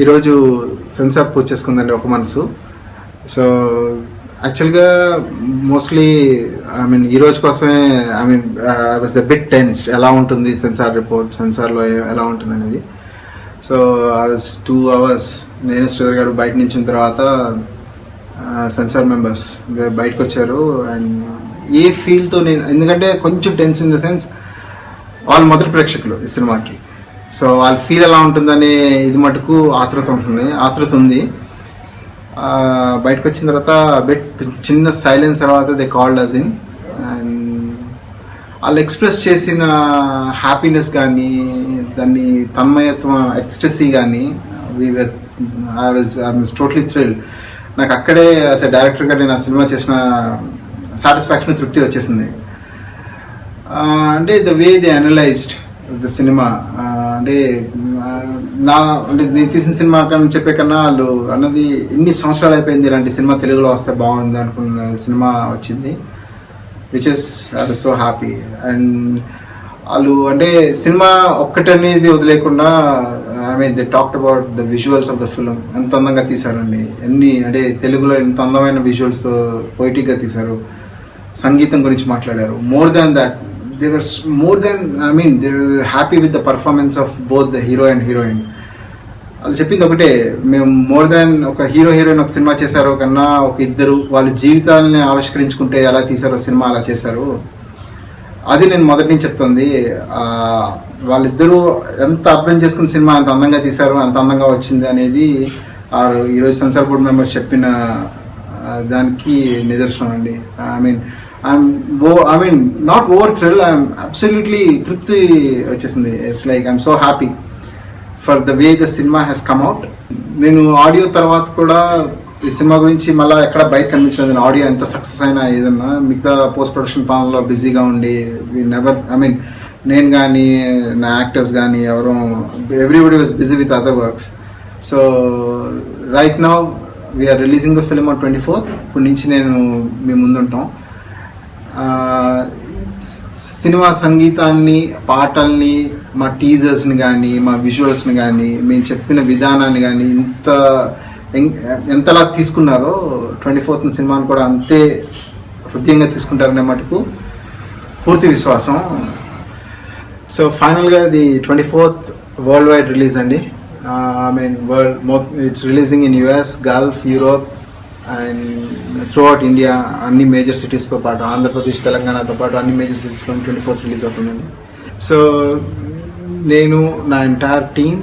ఈరోజు సెన్సార్ పూజ చేసుకుందండి ఒక మనసు. సో యాక్చువల్గా మోస్ట్లీ ఈ రోజు కోసమే I was a bit tensed, ఎలా ఉంటుంది సెన్సార్ రిపోర్ట్, సెన్సార్లో ఎలా ఉంటుంది అనేది. సో ఐ వాజ్ 2 hours నేను శ్రీధర్ గారు బయట నుంచి తర్వాత సెన్సార్ మెంబర్స్ బయటకు వచ్చారు. అండ్ ఏ ఫీల్తో నేను, ఎందుకంటే కొంచెం టెన్స్ ఇన్ ద సెన్స్ వాళ్ళు మొదటి ప్రేక్షకులు ఈ సినిమాకి. సో వాళ్ళ ఫీల్ ఎలా ఉంటుందనే ఇది మటుకు ఆతృత ఉంది. బయటకు వచ్చిన తర్వాత చిన్న సైలెన్స్ తర్వాత they called us in. And వాళ్ళు ఎక్స్ప్రెస్ చేసిన హ్యాపీనెస్ కానీ, దాన్ని తన్మయత్వం, ఎక్స్టసీ కానీ, ఐ వాజ్ టోటలీ థ్రిల్డ్. నాకు అక్కడే అసలు డైరెక్టర్గా నేను ఆ సినిమా చేసిన సాటిస్ఫాక్షన్, తృప్తి వచ్చేసింది. అంటే the way they analysed the cinema, అంటే నేను తీసిన సినిమా కన్నా చెప్పే కన్నా వాళ్ళు అన్నది ఎన్ని సంవత్సరాలు అయిపోయింది ఇలాంటి సినిమా తెలుగులో వస్తే బాగుంది అనుకున్న సినిమా వచ్చింది, which is I was so happy. And వాళ్ళు అంటే సినిమా ఒక్కటనేది వదిలేకుండా they talked about the visuals of the film. ఎంత అందంగా తీశారండి, అంటే తెలుగులో ఎంత అందమైన విజువల్స్తో పొయిటిక్గా తీశారు. సంగీతం గురించి మాట్లాడారు. More than that, they were they were happy with the performance of both the hero and heroine. వాళ్ళు చెప్పింది ఒకటే, మేము మోర్ దాన్ ఒక హీరోయిన్ ఒక సినిమా చేశారో కన్నా ఒక ఇద్దరు వాళ్ళ జీవితాలని ఆవిష్కరించుకుంటే ఎలా తీశారో సినిమా అలా చేశారు. అది నేను మొదటి నుంచి చెప్తుంది. వాళ్ళిద్దరూ ఎంత అర్థం చేసుకున్న సినిమా అంత అందంగా తీశారు, అంత అందంగా వచ్చింది అనేది ఈరోజు సెన్సార్ బోర్డ్ మెంబర్స్ చెప్పిన దానికి నిదర్శనం అండి. Not over thrill, I'm absolutely తృప్తి వచ్చేసింది. It's like I'm so happy for the way the cinema has come out. నేను ఆడియో తర్వాత కూడా ఈ సినిమా గురించి మళ్ళీ ఎక్కడ బయట కనిపించలేదు. ఆడియో ఎంత సక్సెస్ అయినా ఏదన్నా మిగతా పోస్ట్ ప్రొడక్షన్ పనుల్లో బిజీగా ఉండి నేను కానీ నా యాక్టర్స్ కానీ ఎవరు, everybody was busy with other works. So right now we're releasing the film on 24th. ఇప్పటి నుంచి నేను మీ ముందుంటాం. సినిమా సంగీతాన్ని, పాటల్ని, మా టీజర్స్ని కానీ, మా విజువల్స్ని కానీ, మేము చెప్పిన విధానాన్ని కానీ ఎంతలా తీసుకున్నారో 24th సినిమాని కూడా అంతే హృదయంగా తీసుకుంటారనే మటుకు పూర్తి విశ్వాసం. సో ఫైనల్గా ఇది 24th వరల్డ్ వైడ్ రిలీజ్ అండి. It's releasing in US, Gulf, Europe and throughout India. అన్ని మేజర్ సిటీస్తో పాటు ఆంధ్రప్రదేశ్, తెలంగాణతో పాటు అన్ని మేజర్ సిటీస్లో 24th రిలీజ్ అవుతుందండి. సో నేను, నా entire team,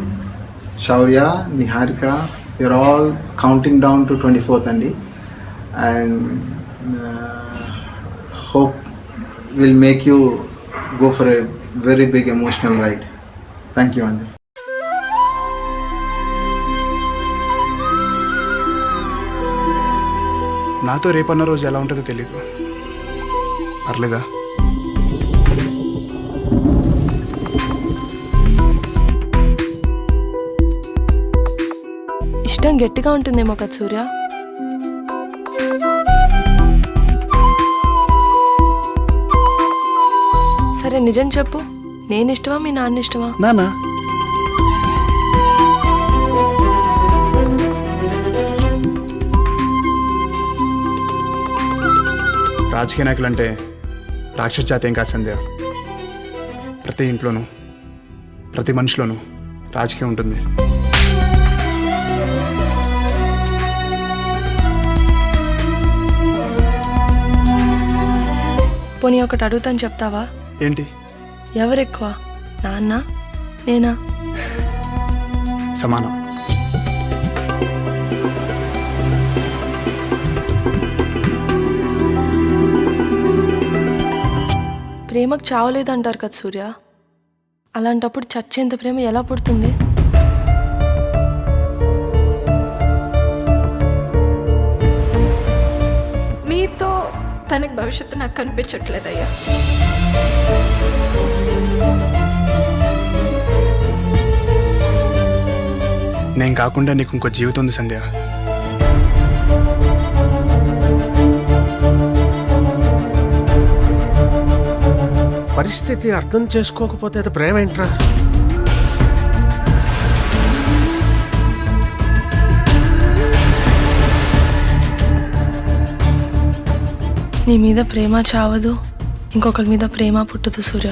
Shaurya, Niharika, you're all counting down to 24th అండి. And hope will make you go for a very big emotional ride. Thank you అండి. నాతో రేపన్న రోజు ఎలా ఉంటుందో తెలీదు. పర్లేదా? ఇష్టం గట్టిగా ఉంటుందేమో కదా సూర్య. సరే నిజం చెప్పు, నేను ఇష్టమా మీ నాన్న ఇష్టమా? నానా. రాజకీయ నాయకులు అంటే రాక్షస జాతి ఏం కాదు సంధ్య. ప్రతి ఇంట్లోనూ, ప్రతి మనిషిలోనూ రాజకీయం ఉంటుంది. పోనీ ఒకటి అడుగుతాను, చెప్తావా? ఏంటి? ఎవరెక్కువ, నాన్న నేనా? సమానం. ప్రేమకు చావలేదంటారు కదా సూర్య. అలాంటప్పుడు చచ్చేంత ప్రేమ ఎలా పుడుతుంది? మీతో తనకు భవిష్యత్తు నాకు కనిపించట్లేదయ్యా. నేను కాకుండా నీకు ఇంకో జీవితం ఉంది సంధ్య. పరిస్థితి అర్థం చేసుకోకపోతే అది ప్రేమ ఏంట్రా? నీ మీద ప్రేమ చావదు, ఇంకొకరి మీద ప్రేమ పుట్టదు సూర్య.